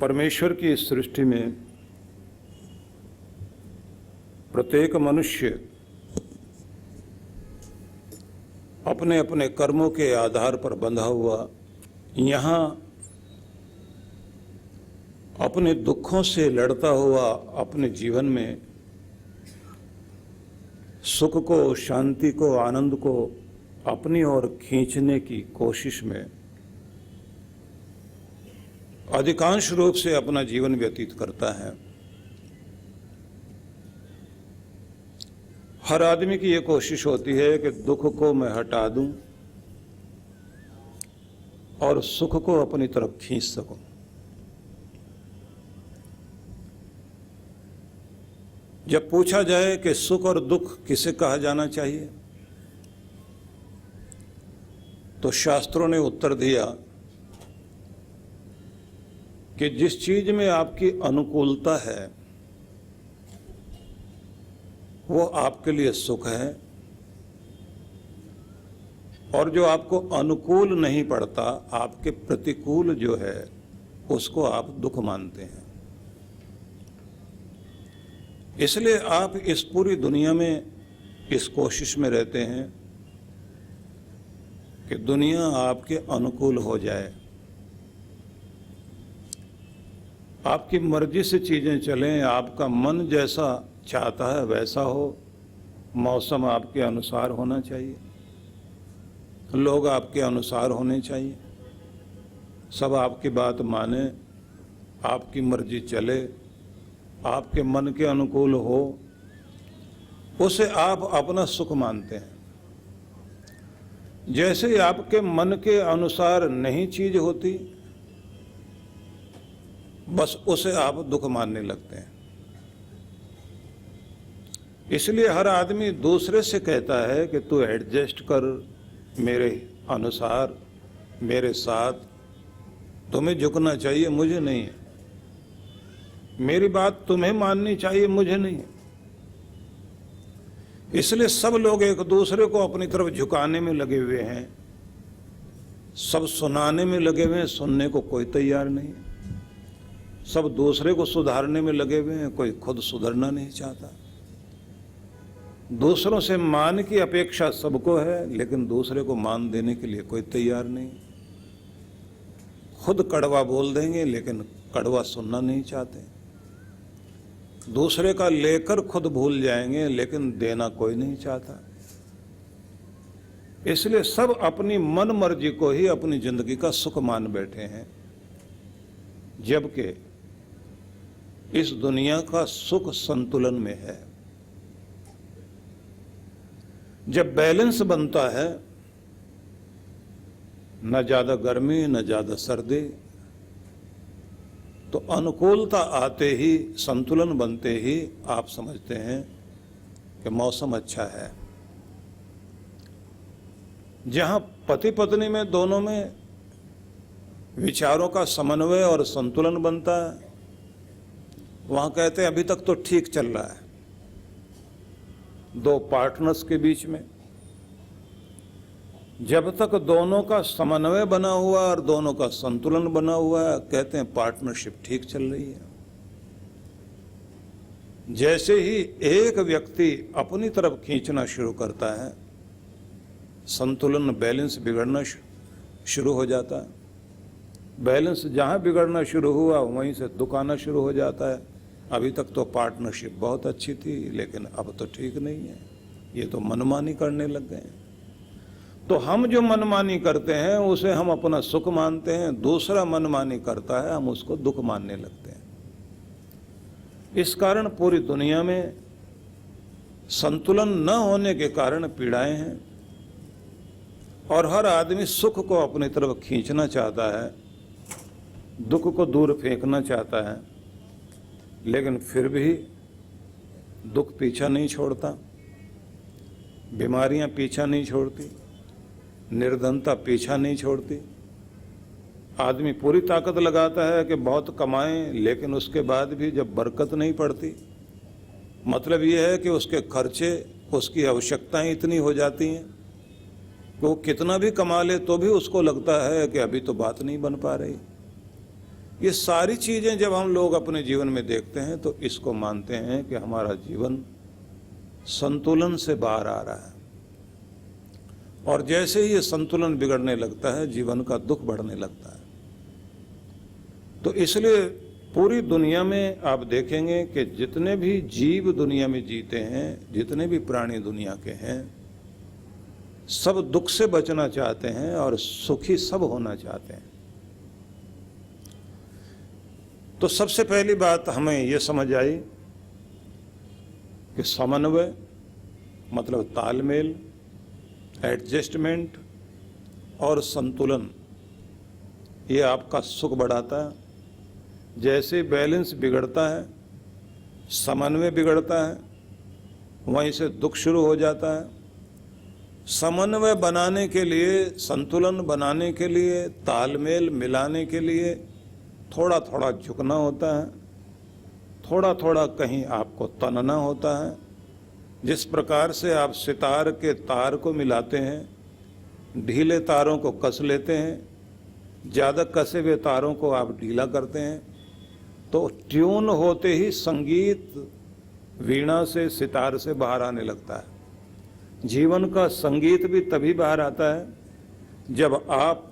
परमेश्वर की इस सृष्टि में प्रत्येक मनुष्य अपने अपने कर्मों के आधार पर बंधा हुआ यहाँ अपने दुखों से लड़ता हुआ अपने जीवन में सुख को, शांति को, आनंद को अपनी ओर खींचने की कोशिश में अधिकांश रूप से अपना जीवन व्यतीत करता है। हर आदमी की ये कोशिश होती है कि दुख को मैं हटा दूं और सुख को अपनी तरफ खींच सकूं। जब पूछा जाए कि सुख और दुख किसे कहा जाना चाहिए, तो शास्त्रों ने उत्तर दिया कि जिस चीज में आपकी अनुकूलता है वो आपके लिए सुख है, और जो आपको अनुकूल नहीं पड़ता, आपके प्रतिकूल जो है, उसको आप दुख मानते हैं। इसलिए आप इस पूरी दुनिया में इस कोशिश में रहते हैं कि दुनिया आपके अनुकूल हो जाए, आपकी मर्जी से चीजें चलें, आपका मन जैसा चाहता है वैसा हो, मौसम आपके अनुसार होना चाहिए, लोग आपके अनुसार होने चाहिए, सब आपकी बात माने, आपकी मर्जी चले, आपके मन के अनुकूल हो, उसे आप अपना सुख मानते हैं। जैसे ही आपके मन के अनुसार नहीं चीज होती, बस उसे आप दुख मानने लगते हैं। इसलिए हर आदमी दूसरे से कहता है कि तू एडजस्ट कर मेरे अनुसार, मेरे साथ, तुम्हें झुकना चाहिए, मुझे नहीं है, मेरी बात तुम्हें माननी चाहिए, मुझे नहीं है। इसलिए सब लोग एक दूसरे को अपनी तरफ झुकाने में लगे हुए हैं, सब सुनाने में लगे हुए हैं, सुनने को कोई तैयार नहीं। सब दूसरे को सुधारने में लगे हुए हैं, कोई खुद सुधरना नहीं चाहता। दूसरों से मान की अपेक्षा सबको है, लेकिन दूसरे को मान देने के लिए कोई तैयार नहीं। खुद कड़वा बोल देंगे, लेकिन कड़वा सुनना नहीं चाहते। दूसरे का लेकर खुद भूल जाएंगे, लेकिन देना कोई नहीं चाहता। इसलिए सब अपनी मन मर्जी को ही अपनी जिंदगी का सुख मान बैठे हैं, जबकि इस दुनिया का सुख संतुलन में है। जब बैलेंस बनता है, न ज्यादा गर्मी न ज्यादा सर्दी, तो अनुकूलता आते ही, संतुलन बनते ही आप समझते हैं कि मौसम अच्छा है। जहां पति पत्नी में दोनों में विचारों का समन्वय और संतुलन बनता है, वहां कहते हैं अभी तक तो ठीक चल रहा है। दो पार्टनर्स के बीच में जब तक दोनों का समन्वय बना हुआ और दोनों का संतुलन बना हुआ है, कहते हैं पार्टनरशिप ठीक चल रही है। जैसे ही एक व्यक्ति अपनी तरफ खींचना शुरू करता है, संतुलन, बैलेंस बिगड़ना शुरू हो जाता है। बैलेंस जहां बिगड़ना शुरू हुआ, वहीं से दुख आना शुरू हो जाता है। अभी तक तो पार्टनरशिप बहुत अच्छी थी, लेकिन अब तो ठीक नहीं है, ये तो मनमानी करने लग गए हैं। तो हम जो मनमानी करते हैं उसे हम अपना सुख मानते हैं, दूसरा मनमानी करता है, हम उसको दुख मानने लगते हैं। इस कारण पूरी दुनिया में संतुलन न होने के कारण पीड़ाएं हैं, और हर आदमी सुख को अपनी तरफ खींचना चाहता है, दुख को दूर फेंकना चाहता है, लेकिन फिर भी दुख पीछा नहीं छोड़ता, बीमारियां पीछा नहीं छोड़ती, निर्धनता पीछा नहीं छोड़ती। आदमी पूरी ताकत लगाता है कि बहुत कमाएं, लेकिन उसके बाद भी जब बरकत नहीं पड़ती, मतलब यह है कि उसके खर्चे, उसकी आवश्यकताएं इतनी हो जाती हैं कि वो कितना भी कमा ले तो भी उसको लगता है कि अभी तो बात नहीं बन पा रही। ये सारी चीजें जब हम लोग अपने जीवन में देखते हैं तो इसको मानते हैं कि हमारा जीवन संतुलन से बाहर आ रहा है। और जैसे ही ये संतुलन बिगड़ने लगता है, जीवन का दुख बढ़ने लगता है। तो इसलिए पूरी दुनिया में आप देखेंगे कि जितने भी जीव दुनिया में जीते हैं, जितने भी प्राणी दुनिया के हैं, सब दुख से बचना चाहते हैं और सुखी सब होना चाहते हैं। तो सबसे पहली बात हमें यह समझ आई कि समन्वय मतलब तालमेल, एडजस्टमेंट और संतुलन, ये आपका सुख बढ़ाता है। जैसे बैलेंस बिगड़ता है, समन्वय बिगड़ता है, वहीं से दुख शुरू हो जाता है। समन्वय बनाने के लिए, संतुलन बनाने के लिए, तालमेल मिलाने के लिए थोड़ा थोड़ा झुकना होता है, थोड़ा थोड़ा कहीं आपको तनना होता है। जिस प्रकार से आप सितार के तार को मिलाते हैं, ढीले तारों को कस लेते हैं, ज़्यादा कसे हुए तारों को आप ढीला करते हैं, तो ट्यून होते ही संगीत वीणा से, सितार से बाहर आने लगता है। जीवन का संगीत भी तभी बाहर आता है जब आप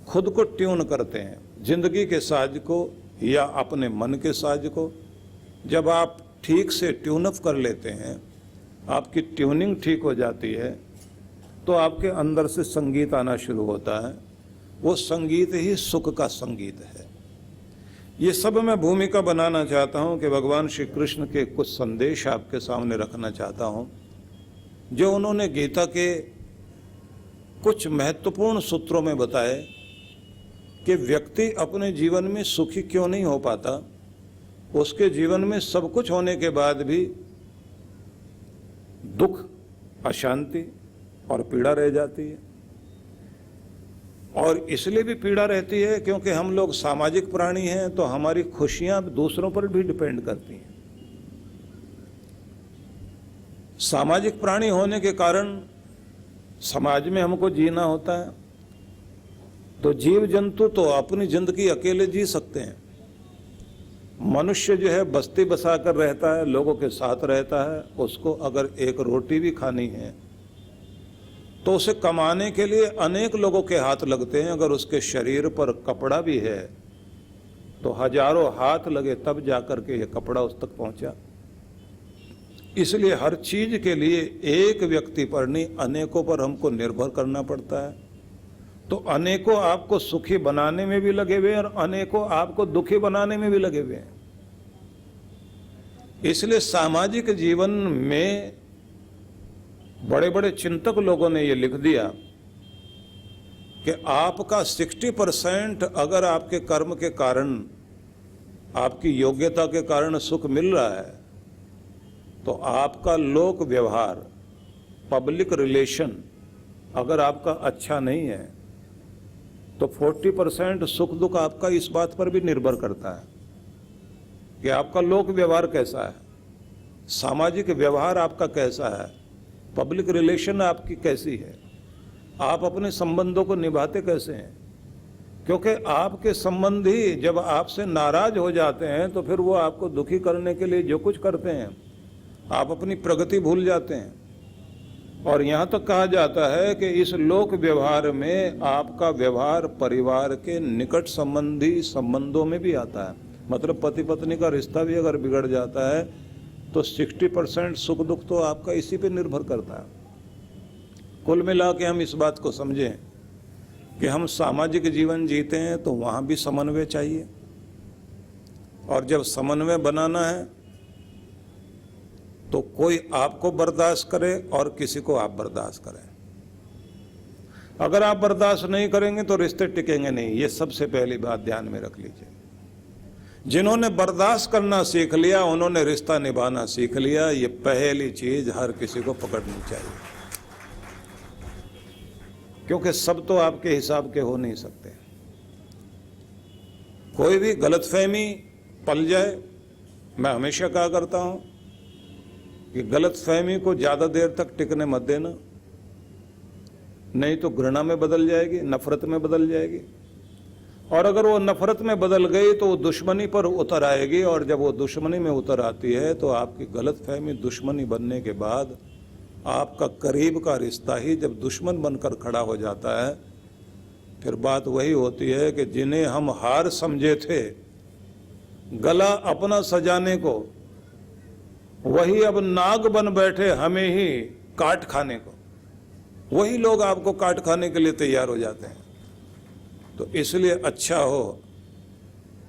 खुद को ट्यून करते हैं, जिंदगी के साज को या अपने मन के साज को। जब आप ठीक से ट्यून अप कर लेते हैं, आपकी ट्यूनिंग ठीक हो जाती है, तो आपके अंदर से संगीत आना शुरू होता है। वो संगीत ही सुख का संगीत है। ये सब मैं भूमिका बनाना चाहता हूँ कि भगवान श्री कृष्ण के कुछ संदेश आपके सामने रखना चाहता हूँ, जो उन्होंने गीता के कुछ महत्वपूर्ण सूत्रों में बताए कि व्यक्ति अपने जीवन में सुखी क्यों नहीं हो पाता। उसके जीवन में सब कुछ होने के बाद भी दुख, अशांति और पीड़ा रह जाती है। और इसलिए भी पीड़ा रहती है क्योंकि हम लोग सामाजिक प्राणी हैं, तो हमारी खुशियां दूसरों पर भी डिपेंड करती हैं। सामाजिक प्राणी होने के कारण समाज में हमको जीना होता है। तो जीव जंतु तो अपनी जिंदगी अकेले जी सकते हैं। मनुष्य जो है बस्ती बसा कर रहता है, लोगों के साथ रहता है। उसको अगर एक रोटी भी खानी है तो उसे कमाने के लिए अनेक लोगों के हाथ लगते हैं। अगर उसके शरीर पर कपड़ा भी है तो हजारों हाथ लगे तब जाकर के ये कपड़ा उस तक पहुंचा। इसलिए हर चीज के लिए एक व्यक्ति पर नहीं, अनेकों पर हमको निर्भर करना पड़ता है। तो अनेकों आपको सुखी बनाने में भी लगे हुए हैं और अनेकों आपको दुखी बनाने में भी लगे हुए हैं। इसलिए सामाजिक जीवन में बड़े बड़े चिंतक लोगों ने ये लिख दिया कि आपका 60% अगर आपके कर्म के कारण, आपकी योग्यता के कारण सुख मिल रहा है, तो आपका लोक व्यवहार, पब्लिक रिलेशन अगर आपका अच्छा नहीं है तो 40% सुख दुख आपका इस बात पर भी निर्भर करता है कि आपका लोक व्यवहार कैसा है, सामाजिक व्यवहार आपका कैसा है, पब्लिक रिलेशन आपकी कैसी है, आप अपने संबंधों को निभाते कैसे हैं। क्योंकि आपके संबंधी जब आपसे नाराज हो जाते हैं तो फिर वो आपको दुखी करने के लिए जो कुछ करते हैं, आप अपनी प्रगति भूल जाते हैं। और यहाँ तक कहा जाता है कि इस लोक व्यवहार में आपका व्यवहार परिवार के निकट संबंधी संबंधों में भी आता है। मतलब पति पत्नी का रिश्ता भी अगर बिगड़ जाता है तो 60% सुख दुख तो आपका इसी पे निर्भर करता है। कुल मिला के हम इस बात को समझें कि हम सामाजिक जीवन जीते हैं तो वहाँ भी समन्वय चाहिए। और जब समन्वय बनाना है तो कोई आपको बर्दाश्त करे और किसी को आप बर्दाश्त करें। अगर आप बर्दाश्त नहीं करेंगे तो रिश्ते टिकेंगे नहीं। ये सबसे पहली बात ध्यान में रख लीजिए। जिन्होंने बर्दाश्त करना सीख लिया, उन्होंने रिश्ता निभाना सीख लिया। ये पहली चीज हर किसी को पकड़नी चाहिए, क्योंकि सब तो आपके हिसाब के हो नहीं सकते। कोई भी गलतफहमी पल जाए, मैं हमेशा कहा करता हूं कि गलतफहमी को ज्यादा देर तक टिकने मत देना, नहीं तो घृणा में बदल जाएगी, नफरत में बदल जाएगी। और अगर वो नफरत में बदल गई तो वो दुश्मनी पर उतर आएगी, और जब वो दुश्मनी में उतर आती है तो आपकी गलतफहमी दुश्मनी बनने के बाद आपका करीब का रिश्ता ही जब दुश्मन बनकर खड़ा हो जाता है, फिर बात वही होती है कि जिन्हें हम हार समझे थे गला अपना सजाने को, वही अब नाग बन बैठे हमें ही काट खाने को। वही लोग आपको काट खाने के लिए तैयार हो जाते हैं। तो इसलिए अच्छा हो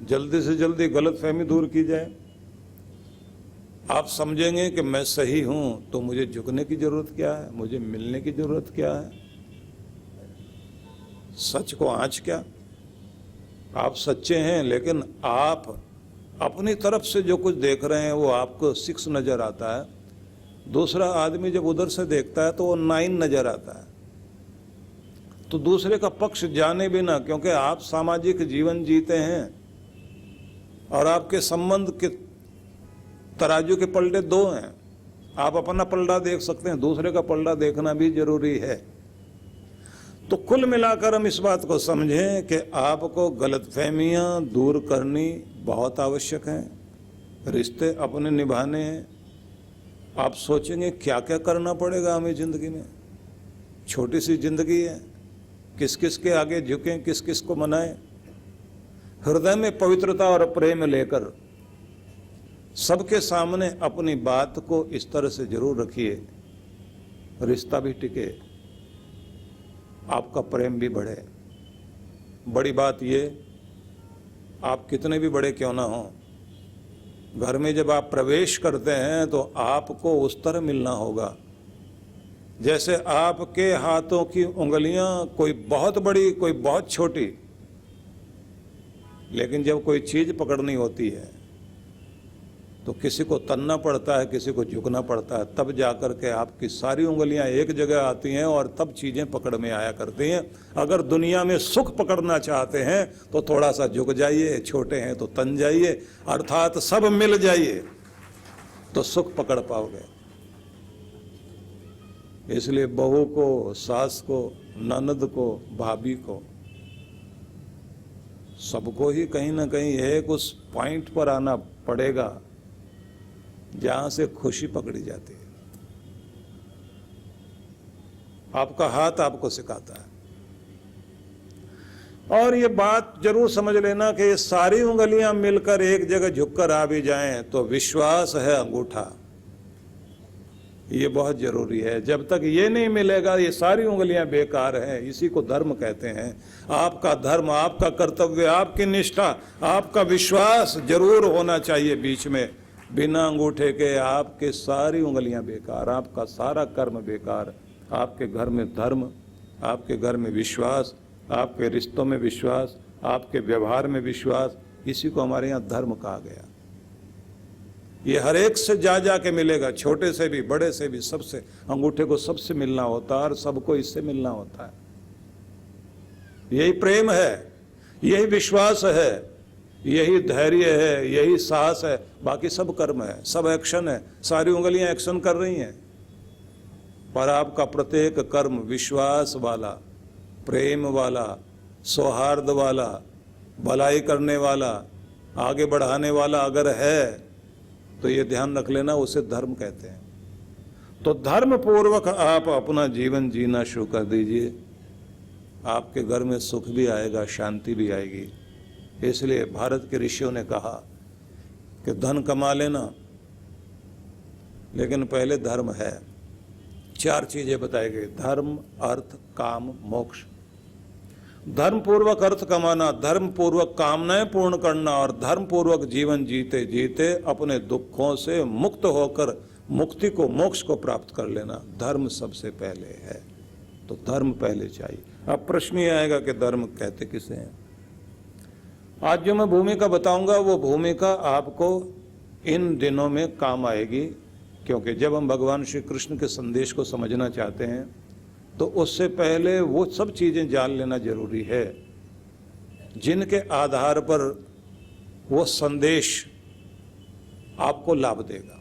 जल्दी से जल्दी गलतफहमी दूर की जाए। आप समझेंगे कि मैं सही हूं तो मुझे झुकने की जरूरत क्या है, मुझे मिलने की जरूरत क्या है, सच को आंच क्या। आप सच्चे हैं, लेकिन आप अपनी तरफ से जो कुछ देख रहे हैं वो आपको 6 नजर आता है, दूसरा आदमी जब उधर से देखता है तो वो 9 नजर आता है। तो दूसरे का पक्ष जाने बिना, क्योंकि आप सामाजिक जीवन जीते हैं और आपके संबंध के तराजू के पलड़े 2 हैं। आप अपना पलड़ा देख सकते हैं, दूसरे का पलड़ा देखना भी जरूरी है। तो कुल मिलाकर हम इस बात को समझें कि आपको गलतफहमियां दूर करनी बहुत आवश्यक है। रिश्ते अपने निभाने हैं। आप सोचेंगे क्या क्या करना पड़ेगा हमें जिंदगी में। छोटी सी जिंदगी है, किस किस के आगे झुकें, किस किस को मनाएं। हृदय में पवित्रता और प्रेम लेकर सबके सामने अपनी बात को इस तरह से जरूर रखिए, रिश्ता भी टिके, आपका प्रेम भी बढ़े। बड़ी बात ये, आप कितने भी बड़े क्यों ना हो, घर में जब आप प्रवेश करते हैं तो आपको उस तरह मिलना होगा जैसे आपके हाथों की उंगलियां कोई बहुत बड़ी कोई बहुत छोटी, लेकिन जब कोई चीज पकड़नी होती है तो किसी को तनना पड़ता है, किसी को झुकना पड़ता है, तब जाकर के आपकी सारी उंगलियां एक जगह आती हैं और तब चीजें पकड़ में आया करती हैं। अगर दुनिया में सुख पकड़ना चाहते हैं तो थोड़ा सा झुक जाइए, छोटे हैं तो तन जाइए, अर्थात सब मिल जाइए तो सुख पकड़ पाओगे। इसलिए बहू को, सास को, ननद को, भाभी को, सबको ही कहीं ना कहीं एक उस पॉइंट पर आना पड़ेगा जहां से खुशी पकड़ी जाती है। आपका हाथ आपको सिखाता है। और ये बात जरूर समझ लेना कि ये सारी उंगलियां मिलकर एक जगह झुककर आ भी जाएं तो विश्वास है अंगूठा, ये बहुत जरूरी है। जब तक ये नहीं मिलेगा ये सारी उंगलियां बेकार हैं। इसी को धर्म कहते हैं। आपका धर्म, आपका कर्तव्य, आपकी निष्ठा, आपका विश्वास जरूर होना चाहिए बीच में। बिना अंगूठे के आपके सारी उंगलियां बेकार, आपका सारा कर्म बेकार। आपके घर में धर्म, आपके घर में विश्वास, आपके रिश्तों में विश्वास, आपके व्यवहार में विश्वास, इसी को हमारे यहाँ धर्म कहा गया। ये हर एक से जा के मिलेगा, छोटे से भी, बड़े से भी, सबसे। अंगूठे को सबसे मिलना होता है और सबको इससे मिलना होता है। यही प्रेम है, यही विश्वास है, यही धैर्य है, यही साहस है। बाकी सब कर्म है, सब एक्शन है। सारी उंगलियां एक्शन कर रही हैं, पर आपका प्रत्येक कर्म विश्वास वाला, प्रेम वाला, सौहार्द वाला, भलाई करने वाला, आगे बढ़ाने वाला अगर है तो ये ध्यान रख लेना, उसे धर्म कहते हैं। तो धर्म पूर्वक आप अपना जीवन जीना शुरू कर दीजिए। आपके घर में सुख भी आएगा, शांति भी आएगी। इसलिए भारत के ऋषियों ने कहा कि धन कमा लेना, लेकिन पहले धर्म है। 4 चीजें बताई गई, धर्म, अर्थ, काम, मोक्ष। धर्म पूर्वक अर्थ कमाना, धर्म पूर्वक कामनाएं पूर्ण करना और धर्म पूर्वक जीवन जीते जीते अपने दुखों से मुक्त होकर मुक्ति को, मोक्ष को प्राप्त कर लेना, धर्म सबसे पहले है। तो धर्म पहले चाहिए। अब प्रश्न ये आएगा कि धर्म कहते किसे हैं। आज जो मैं भूमिका बताऊंगा वो भूमिका आपको इन दिनों में काम आएगी, क्योंकि जब हम भगवान श्री कृष्ण के संदेश को समझना चाहते हैं तो उससे पहले वो सब चीजें जान लेना जरूरी है जिनके आधार पर वो संदेश आपको लाभ देगा।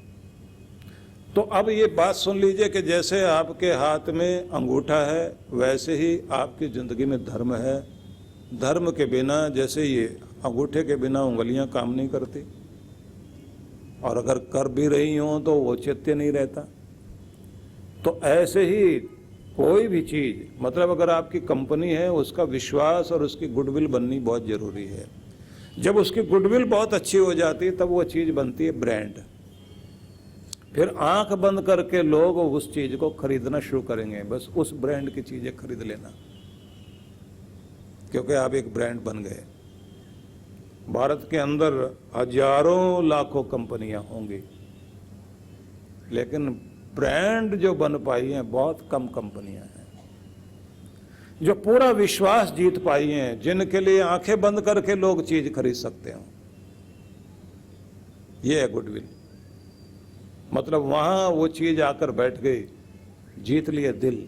तो अब ये बात सुन लीजिए कि जैसे आपके हाथ में अंगूठा है वैसे ही आपकी जिंदगी में धर्म है, धर्म के बिना, जैसे ये अंगूठे के बिना उंगलियां काम नहीं करती, और अगर कर भी रही हों तो औचित्य नहीं रहता। तो ऐसे ही कोई भी चीज, मतलब अगर आपकी कंपनी है, उसका विश्वास और उसकी गुडविल बननी बहुत जरूरी है। जब उसकी गुडविल बहुत अच्छी हो जाती है तब वो चीज बनती है ब्रांड। फिर आंख बंद करके लोग उस चीज को खरीदना शुरू करेंगे, बस उस ब्रांड की चीजें खरीद लेना, क्योंकि आप एक ब्रांड बन गए। भारत के अंदर हजारों लाखों कंपनियां होंगी, लेकिन ब्रांड जो बन पाई हैं बहुत कम कंपनियां हैं, जो पूरा विश्वास जीत पाई हैं, जिनके लिए आंखें बंद करके लोग चीज खरीद सकते हो। ये है गुडविल। मतलब वहां वो चीज आकर बैठ गई, जीत लिए दिल।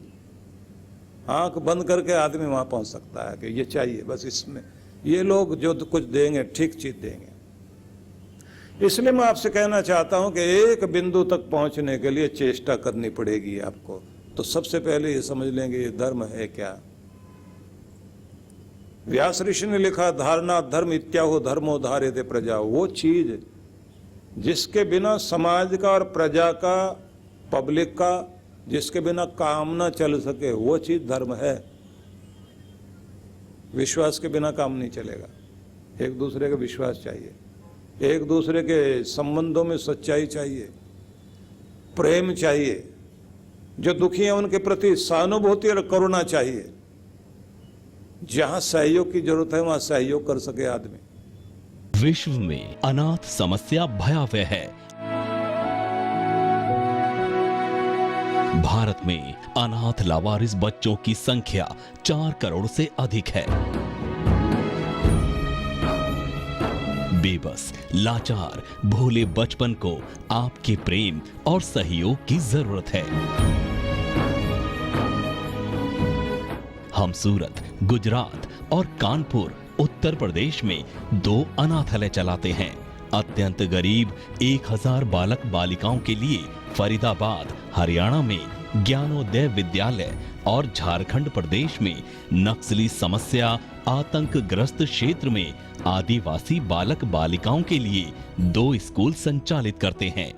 आंख बंद करके आदमी वहां पहुंच सकता है कि ये चाहिए, बस इसमें ये लोग जो कुछ देंगे ठीक चीज देंगे। इसलिए मैं आपसे कहना चाहता हूं कि एक बिंदु तक पहुंचने के लिए चेष्टा करनी पड़ेगी आपको। तो सबसे पहले ये समझ लेंगे ये धर्म है क्या। व्यास ऋषि ने लिखा, धारणा धर्म इत्याहो धर्मो धार्यते प्रजा। वो चीज जिसके बिना समाज का और प्रजा का, पब्लिक का, जिसके बिना काम ना चल सके, वो चीज धर्म है। विश्वास के बिना काम नहीं चलेगा। एक दूसरे का विश्वास चाहिए, एक दूसरे के संबंधों में सच्चाई चाहिए, प्रेम चाहिए, जो दुखी हैं उनके प्रति सहानुभूति और करुणा चाहिए। जहां सहयोग की जरूरत है वहां सहयोग कर सके आदमी। विश्व में अनाथ समस्या भयावह है। भारत में अनाथ लावारिस बच्चों की संख्या 4 करोड़ से अधिक है। बेबस, लाचार, भोले बचपन को आपके प्रेम और सहयोग की जरूरत है। हम सूरत, गुजरात और कानपुर, उत्तर प्रदेश में 2 अनाथालय चलाते हैं। अत्यंत गरीब 1000 बालक बालिकाओं के लिए फरीदाबाद, हरियाणा में ज्ञानोदय विद्यालय और झारखंड प्रदेश में नक्सली समस्या आतंकग्रस्त क्षेत्र में आदिवासी बालक बालिकाओं के लिए 2 स्कूल संचालित करते हैं।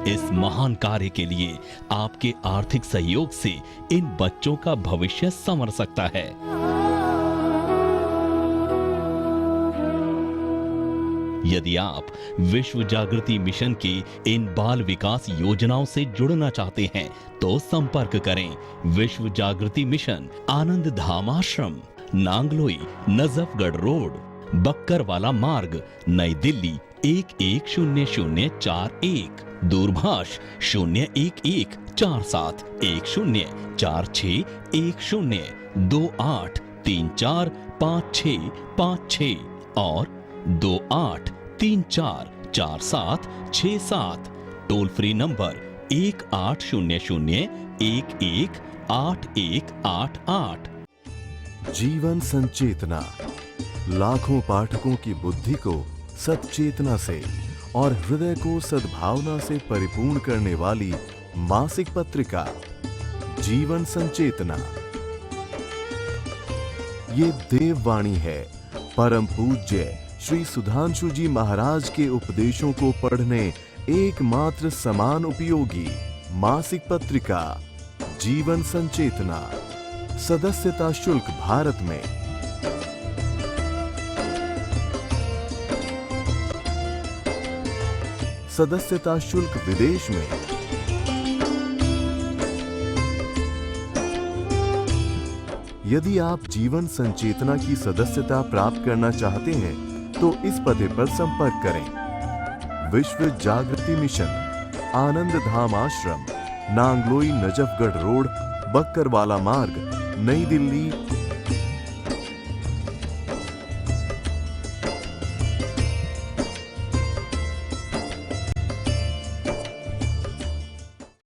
इस महान कार्य के लिए आपके आर्थिक सहयोग से इन बच्चों का भविष्य संवर सकता है। यदि आप विश्व जागृति मिशन की इन बाल विकास योजनाओं से जुड़ना चाहते हैं तो संपर्क करें। विश्व जागृति मिशन, आनंद धाम आश्रम, नांगलोई, नजफगढ़ रोड, बक्करवाला मार्ग, नई दिल्ली 110041। दूरभाष 0114110461028345656 और 28344767। Toll free number 1800118188। जीवन संचेतना लाखों पाठकों की बुद्धि को सच्चेतना से और हृदय को सद्भावना से परिपूर्ण करने वाली मासिक पत्रिका जीवन संचेतना। ये देववाणी है परम पूज्य श्री सुधांशु जी महाराज के उपदेशों को पढ़ने एकमात्र समान उपयोगी मासिक पत्रिका जीवन संचेतना। सदस्यता शुल्क भारत में सदस्यता शुल्क विदेश में। यदि आप जीवन संचेतना की सदस्यता प्राप्त करना चाहते हैं तो इस पते पर संपर्क करें। विश्व जागृति मिशन, आनंद धाम आश्रम, नांगलोई, नजफगढ़ रोड, बक्करवाला मार्ग, नई दिल्ली